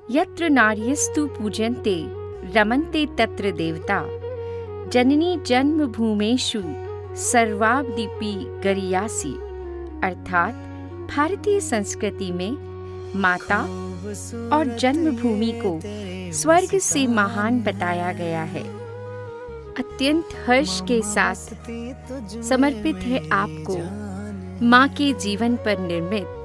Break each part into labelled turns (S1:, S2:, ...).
S1: यत्र नार्यस्तु पूज्यन्ते रमन्ते तत्र देवता जननी जन्मभूमेषु सर्वावदीपि गरियासि। अर्थात भारतीय संस्कृति में माता और जन्मभूमि को स्वर्ग से महान बताया गया है। अत्यंत हर्ष के साथ समर्पित है आपको माँ के जीवन पर निर्मित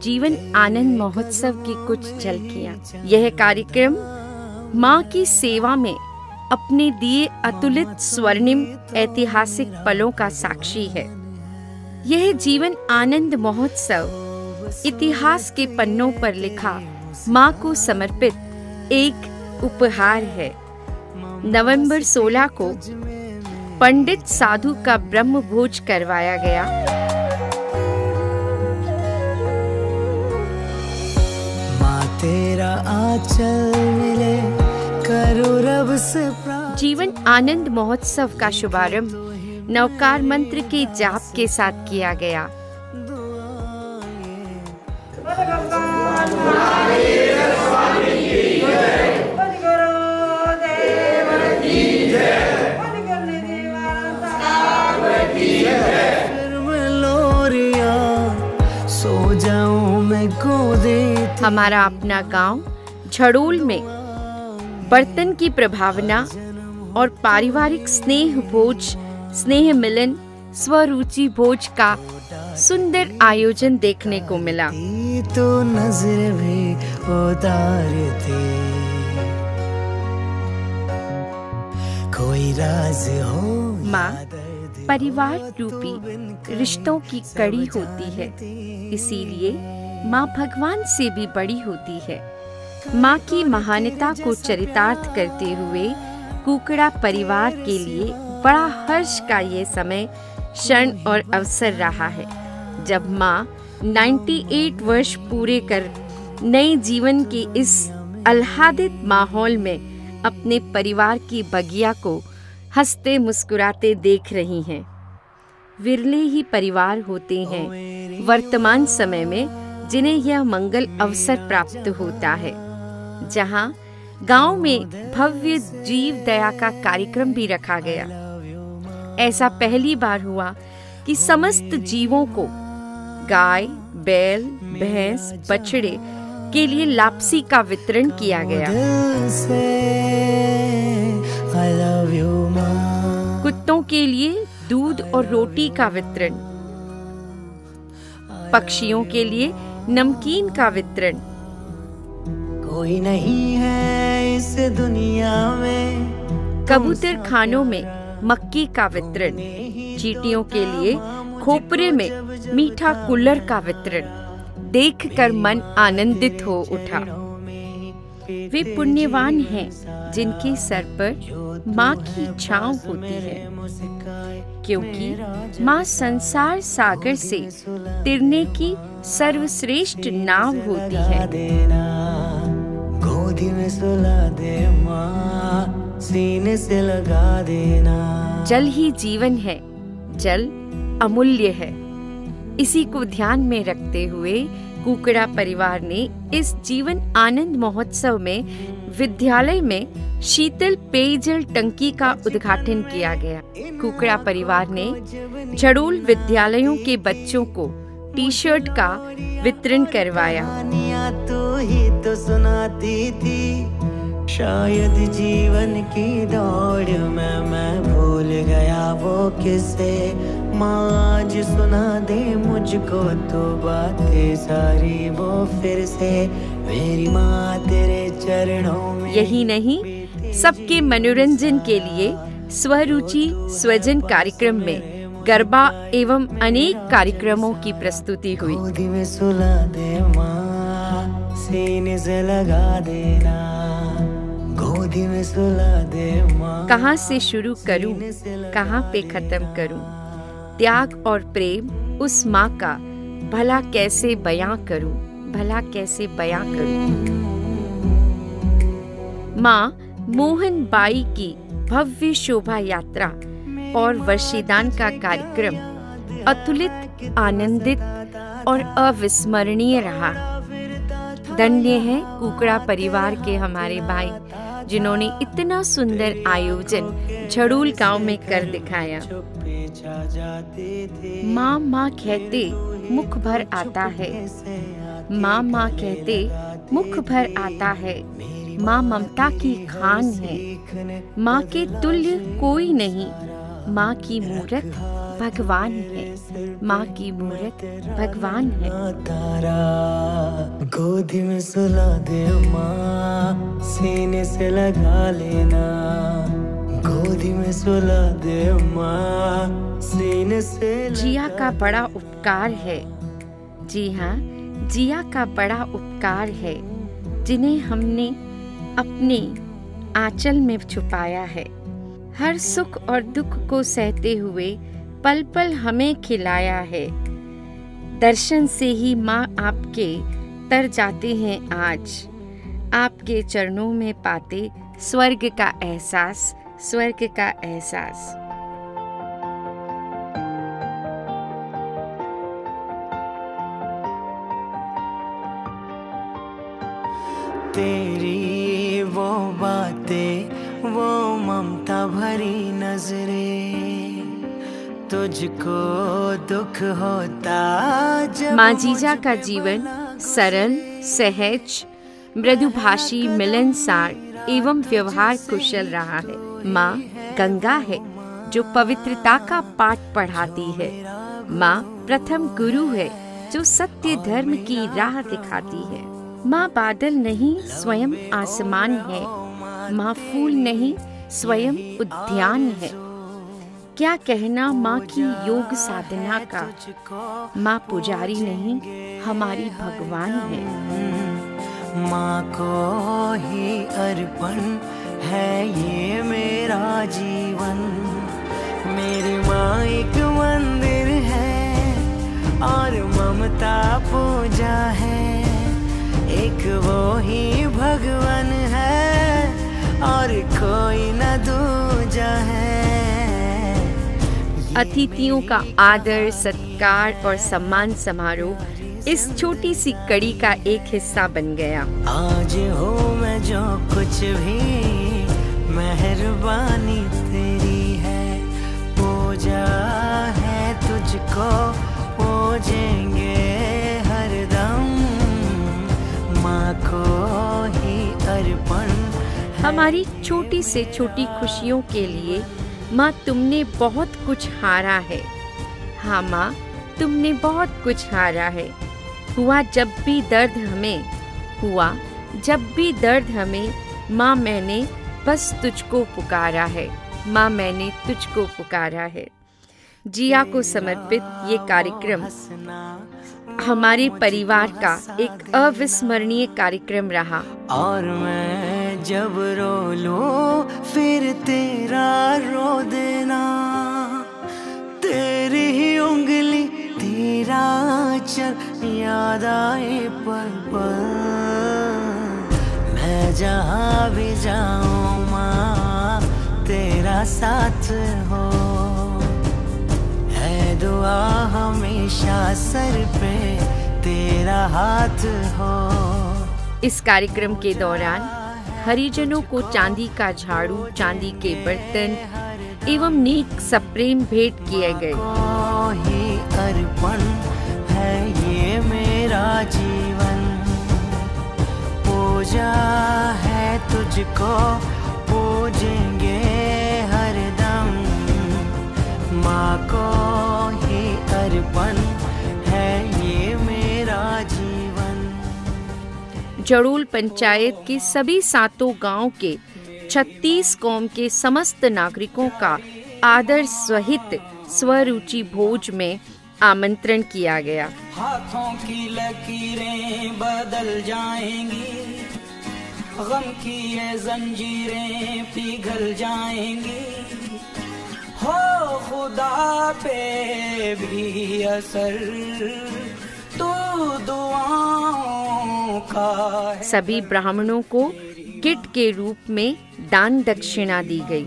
S1: जीवन आनंद महोत्सव की कुछ झलकियाँ। यह कार्यक्रम माँ की सेवा में अपने दिए अतुलित स्वर्णिम ऐतिहासिक पलों का साक्षी है। यह जीवन आनंद महोत्सव इतिहास के पन्नों पर लिखा माँ को समर्पित एक उपहार है। नवंबर 16 को पंडित साधु का ब्रह्म भोज करवाया गया।
S2: तेरा आंचल मिले करो रब से
S1: जीवन आनंद महोत्सव का शुभारंभ नवकार मंत्र के जाप के साथ किया गया।
S2: सो जाऊं मैं गोदे।
S1: हमारा अपना गांव झड़ोल में बर्तन की प्रभावना और पारिवारिक स्नेह भोज, स्नेह मिलन, स्वरुचि भोज का सुंदर आयोजन देखने को मिला।
S2: तो नजर भी उतारते कोई राज हो।
S1: माँ परिवार रूपी रिश्तों की कड़ी होती है, इसीलिए माँ भगवान से भी बड़ी होती है। माँ की महानता को चरितार्थ करते हुए कुकड़ा परिवार के लिए बड़ा हर्ष का ये समय, क्षण और अवसर रहा है, जब माँ 98 वर्ष पूरे कर नए जीवन के इस आह्लादित माहौल में अपने परिवार की बगिया को हंसते मुस्कुराते देख रही हैं। विरले ही परिवार होते हैं वर्तमान समय में जिन्हें यह मंगल अवसर प्राप्त होता है, जहां गांव में भव्य जीव दया का कार्यक्रम भी रखा गया। ऐसा पहली बार हुआ कि समस्त जीवों को गाय, बैल, भैंस, बछड़े के लिए लापसी का वितरण किया गया। कुत्तों के लिए दूध और रोटी का वितरण, पक्षियों के लिए नमकीन का वितरण।
S2: कोई नहीं है इस दुनिया में।
S1: कबूतर खानों में मक्की का वितरण, चींटियों के लिए खोपरे में मीठा कुल्हड़ का वितरण देखकर मन आनंदित हो उठा। वे पुण्यवान हैं जिनके सर पर माँ की छांव होती है, क्योंकि माँ संसार सागर से तिरने की सर्वश्रेष्ठ नाव होती है।
S2: गोदी में सुला दे माँ, सीने से लगा देना।
S1: जल ही जीवन है, जल अमूल्य है। इसी को ध्यान में रखते हुए कुकड़ा परिवार ने इस जीवन आनंद महोत्सव में विद्यालय में शीतल पेयजल टंकी का उद्घाटन किया गया। कुकड़ा परिवार ने झड़ोल विद्यालयों के बच्चों को टी-शर्ट का वितरण करवाया।
S2: तू ही तो सुनाती थी, शायद जीवन की दौड़ में मैं भूल गया वो किस्से। माँ आज सुना दे मुझको तो बातें सारी वो फिर से। मेरी माँ तेरे चरणों में।
S1: यही नहीं, सबके मनोरंजन के लिए स्वरुचि स्वजन कार्यक्रम में गरबा एवं अनेक कार्यक्रमों की प्रस्तुति हुई।
S2: गोदी में सुला दे माँ, सीने से लगा देना। गोदी में सुला दे माँ।
S1: कहाँ से शुरू करूं, कहाँ पे खत्म करूं? त्याग और प्रेम उस माँ का भला कैसे बयां करूं, भला कैसे बयां करूं? माँ मोहन बाई की भव्य शोभा यात्रा और वर्षीदान का कार्यक्रम अतुलित, आनंदित और अविस्मरणीय रहा। धन्य है कुकड़ा परिवार के हमारे भाई, जिन्होंने इतना सुंदर आयोजन झड़ूल गांव में कर दिखाया। माँ माँ कहते मुख भर आता है, माँ माँ कहते मुख भर आता है। माँ ममता की खान है, माँ के तुल्य कोई नहीं। माँ की मूरत भगवान है, माँ की मूरत भगवान है।
S2: गोदी में सुला दे माँ, सीने से लगा लेना। गोदी में सुला दे माँ, सीने से।
S1: जिया का बड़ा उपकार है, जी हाँ, जिया का बड़ा उपकार है, जिन्हें हमने अपने आंचल में छुपाया है। हर सुख और दुख को सहते हुए पल पल हमें खिलाया है। दर्शन से ही माँ आपके तर जाते हैं आज, आपके चरणों में पाते स्वर्ग का एहसास, स्वर्ग का एहसास।
S2: तेरी वो बातें, वो ममता भरी नजरें, तुझको दुख होता जब।
S1: माँ जीजा का जीवन सरल, सहज, मृदुभाषी, मिलनसार एवं व्यवहार कुशल रहा है। माँ गंगा है जो पवित्रता का पाठ पढ़ाती है। माँ प्रथम गुरु है जो सत्य धर्म की राह दिखाती है। माँ बादल नहीं स्वयं आसमान है, माँ फूल नहीं स्वयं उद्यान है। क्या कहना माँ की योग साधना का, माँ पुजारी नहीं हमारी भगवान है।
S2: माँ को ही अर्पण है ये मेरा जीवन। मेरी माँ एक मंदिर है और ममता पूजा है। एक वो ही भगवान है और कोई न दूजा है।
S1: अतिथियों का आदर, सत्कार और सम्मान समारोह इस छोटी सी कड़ी का एक हिस्सा बन गया।
S2: आज हो मैं जो कुछ भी, मेहरबानी तेरी है। पूजा है तुझको, पूजेंगे हरदम। माँ को ही अर्पण।
S1: हमारी छोटी से छोटी खुशियों के लिए माँ तुमने बहुत कुछ हारा है। हाँ माँ, तुमने बहुत कुछ हारा है। हुआ जब भी दर्द हमें, हुआ जब भी दर्द हमें, माँ मैंने बस तुझको पुकारा है। माँ मैंने तुझको पुकारा है। जिया को समर्पित ये कार्यक्रम हमारे परिवार का एक अविस्मरणीय कार्यक्रम रहा।
S2: और मैं जब रो लूं फिर तेरा रो देना, तेरी ही उंगली तेरा चल याद आए पल पल। मैं जहाँ भी जाऊँ माँ तेरा साथ हो, है दुआ हमेशा सर पे तेरा हाथ हो।
S1: इस कार्यक्रम के दौरान हरिजनों को चांदी का झाड़ू, चांदी के बर्तन एवं नेक सप्रेम भेंट किए गए।
S2: ही अर्पण है ये मेरा जीवन, पूजा है तुझको पूजेंगे हरदम। माँ को ही अर्पण है ये मेरा जीवन।
S1: जड़ोल पंचायत के सभी 7 गांव के 36 कौम के समस्त नागरिकों का आदर सहित स्वरुचि भोज में आमंत्रण किया गया।
S3: हाथों की लकीरें बदल जाएंगी, गम की ये जंजीरें पिघल जाएंगी, हो खुदा पे भी असर तो दुआओं का है।
S1: सभी ब्राह्मणों को किट के रूप में दान दक्षिणा दी गई।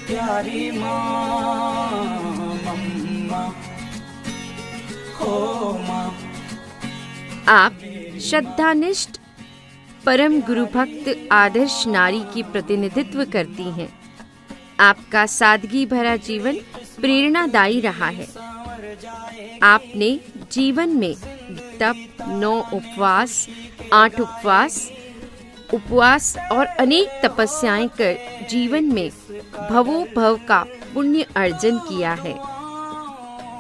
S3: प्यारी माँ मम्मा हो माँ।
S1: आप श्रद्धानिष्ठ परम गुरु भक्त आदर्श नारी की प्रतिनिधित्व करती हैं। आपका सादगी भरा जीवन प्रेरणादायी रहा है। आपने जीवन में तप, 9 उपवास, 8 उपवास और अनेक तपस्याएं कर जीवन में भवो भव का पुण्य अर्जन किया है।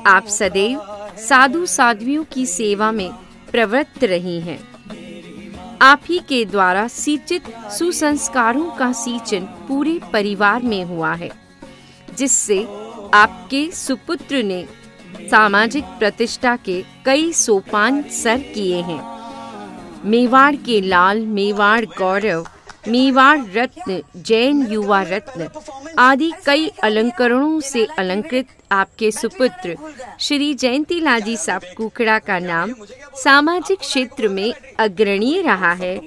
S1: आप सदैव साधु साध्वियों की सेवा में प्रवृत्त रही हैं। आप ही के द्वारा सिंचित सुसंस्कारों का सिंचन पूरे परिवार में हुआ है, जिससे आपके सुपुत्र ने सामाजिक प्रतिष्ठा के कई सोपान सर किए हैं। मेवाड़ के लाल, मेवाड़ गौरव, मेवाड़ रत्न, जैन युवा रत्न आदि कई अलंकरणों से अलंकृत आपके सुपुत्र श्री जयंतीलाल जी साहब कुकड़ा का नाम सामाजिक क्षेत्र में अग्रणीय रहा है।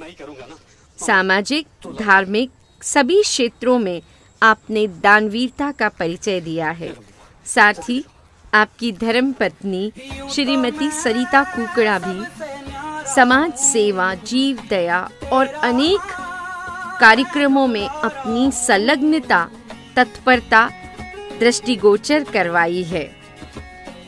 S1: सामाजिक, धार्मिक सभी क्षेत्रों में आपने दानवीरता का परिचय दिया है। साथ ही आपकी धर्म पत्नी श्रीमती सरिता कुकड़ा भी समाज सेवा, जीव दया और अनेक कार्यक्रमों में अपनी संलग्नता, तत्परता दृष्टिगोचर करवाई है।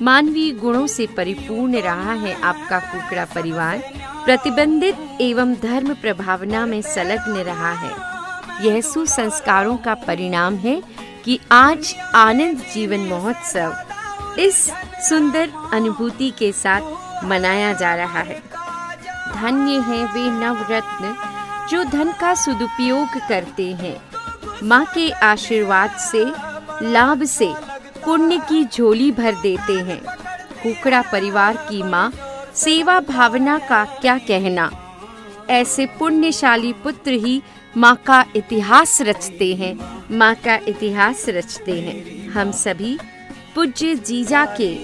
S1: मानवीय गुणों से परिपूर्ण रहा है आपका कुकड़ा परिवार। प्रतिबंधित एवं धर्म प्रभावना में संलग्न रहा है। यह सुसंस्कारों का परिणाम है कि आज आनंद जीवन महोत्सव इस सुंदर अनुभूति के साथ मनाया जा रहा है। धन्य है वे नवरत्न जो धन का सदुपयोग करते हैं। माँ के आशीर्वाद से, लाभ से पुण्य की झोली भर देते हैं। कुकड़ा परिवार की माँ सेवा भावना का क्या कहना। ऐसे पुण्यशाली पुत्र ही माँ का इतिहास रचते हैं, माँ का इतिहास रचते हैं। हम सभी पूज्य जीजा के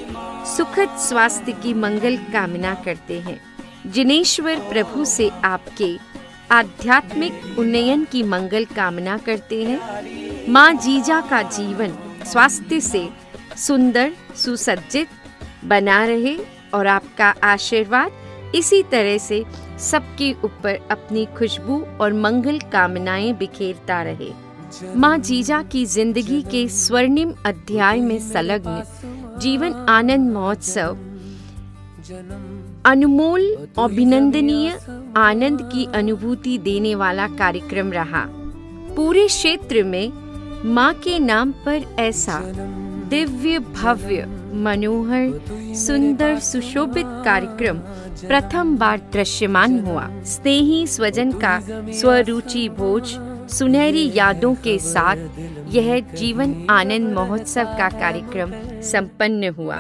S1: सुखद स्वास्थ्य की मंगल कामना करते हैं। जिनेश्वर प्रभु से आपके आध्यात्मिक उन्नयन की मंगल कामना करते हैं। माँ जीजा का जीवन स्वास्थ्य से सुंदर सुसज्जित बना रहे और आपका आशीर्वाद इसी तरह से सबके ऊपर अपनी खुशबू और मंगल कामनाएं बिखेरता रहे। माँ जीजा की जिंदगी के स्वर्णिम अध्याय में संलग्न जीवन आनंद महोत्सव अनमोल अभिनंदनीय आनंद की अनुभूति देने वाला कार्यक्रम रहा। पूरे क्षेत्र में माँ के नाम पर ऐसा दिव्य भव्य मनोहर सुंदर सुशोभित कार्यक्रम प्रथम बार दृश्यमान हुआ। स्नेही स्वजन का स्वरुचि भोज सुनहरी यादों के साथ यह जीवन आनंद महोत्सव का कार्यक्रम संपन्न हुआ।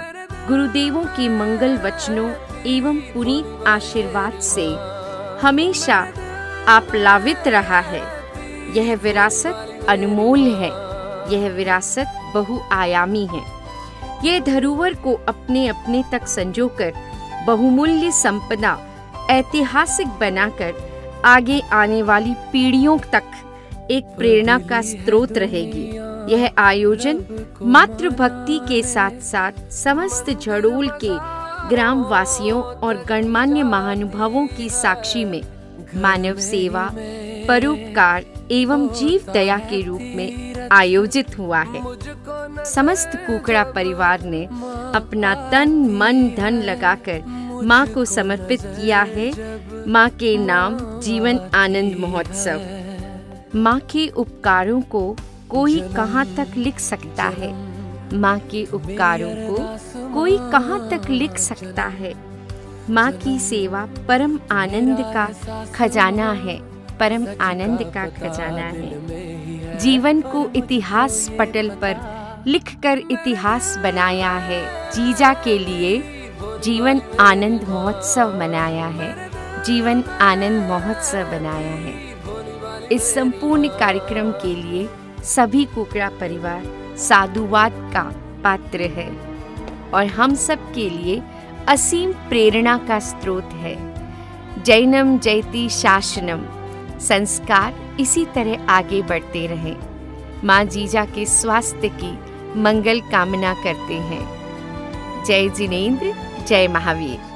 S1: गुरुदेवों के मंगल वचनों एवं पुनीत आशीर्वाद से हमेशा आप्लावित रहा है। यह विरासत अनमोल है, यह विरासत बहुआयामी है। यह धरोहर को अपने अपने तक संजोकर बहुमूल्य संपदा ऐतिहासिक बनाकर आगे आने वाली पीढ़ियों तक एक प्रेरणा का स्रोत रहेगी। यह आयोजन मातृभक्ति के साथ साथ समस्त झड़ोल के ग्राम वासियों और गणमान्य महानुभावों की साक्षी में मानव सेवा, परोपकार एवं जीव दया के रूप में आयोजित हुआ है। समस्त कुकड़ा परिवार ने अपना तन मन धन लगाकर माँ को समर्पित किया है। माँ के नाम जीवन आनंद महोत्सव। माँ के उपकारों को कोई कहाँ तक लिख सकता है? माँ के उपकारों को कोई कहाँ तक लिख सकता है? माँ की सेवा परम आनंद का खजाना है, परम आनंद का खजाना है। जीवन को इतिहास पटल पर लिखकर इतिहास बनाया है। जीजा के लिए जीवन आनंद महोत्सव मनाया है, जीवन आनंद महोत्सव बनाया है। इस संपूर्ण कार्यक्रम के लिए सभी कुकड़ा परिवार साधुवाद का पात्र है और हम सब के लिए असीम प्रेरणा का स्रोत है। जैनम जयति शासनम। संस्कार इसी तरह आगे बढ़ते रहें। माँ जीजा के स्वास्थ्य की मंगल कामना करते हैं। जय जिनेंद्र, जय महावीर।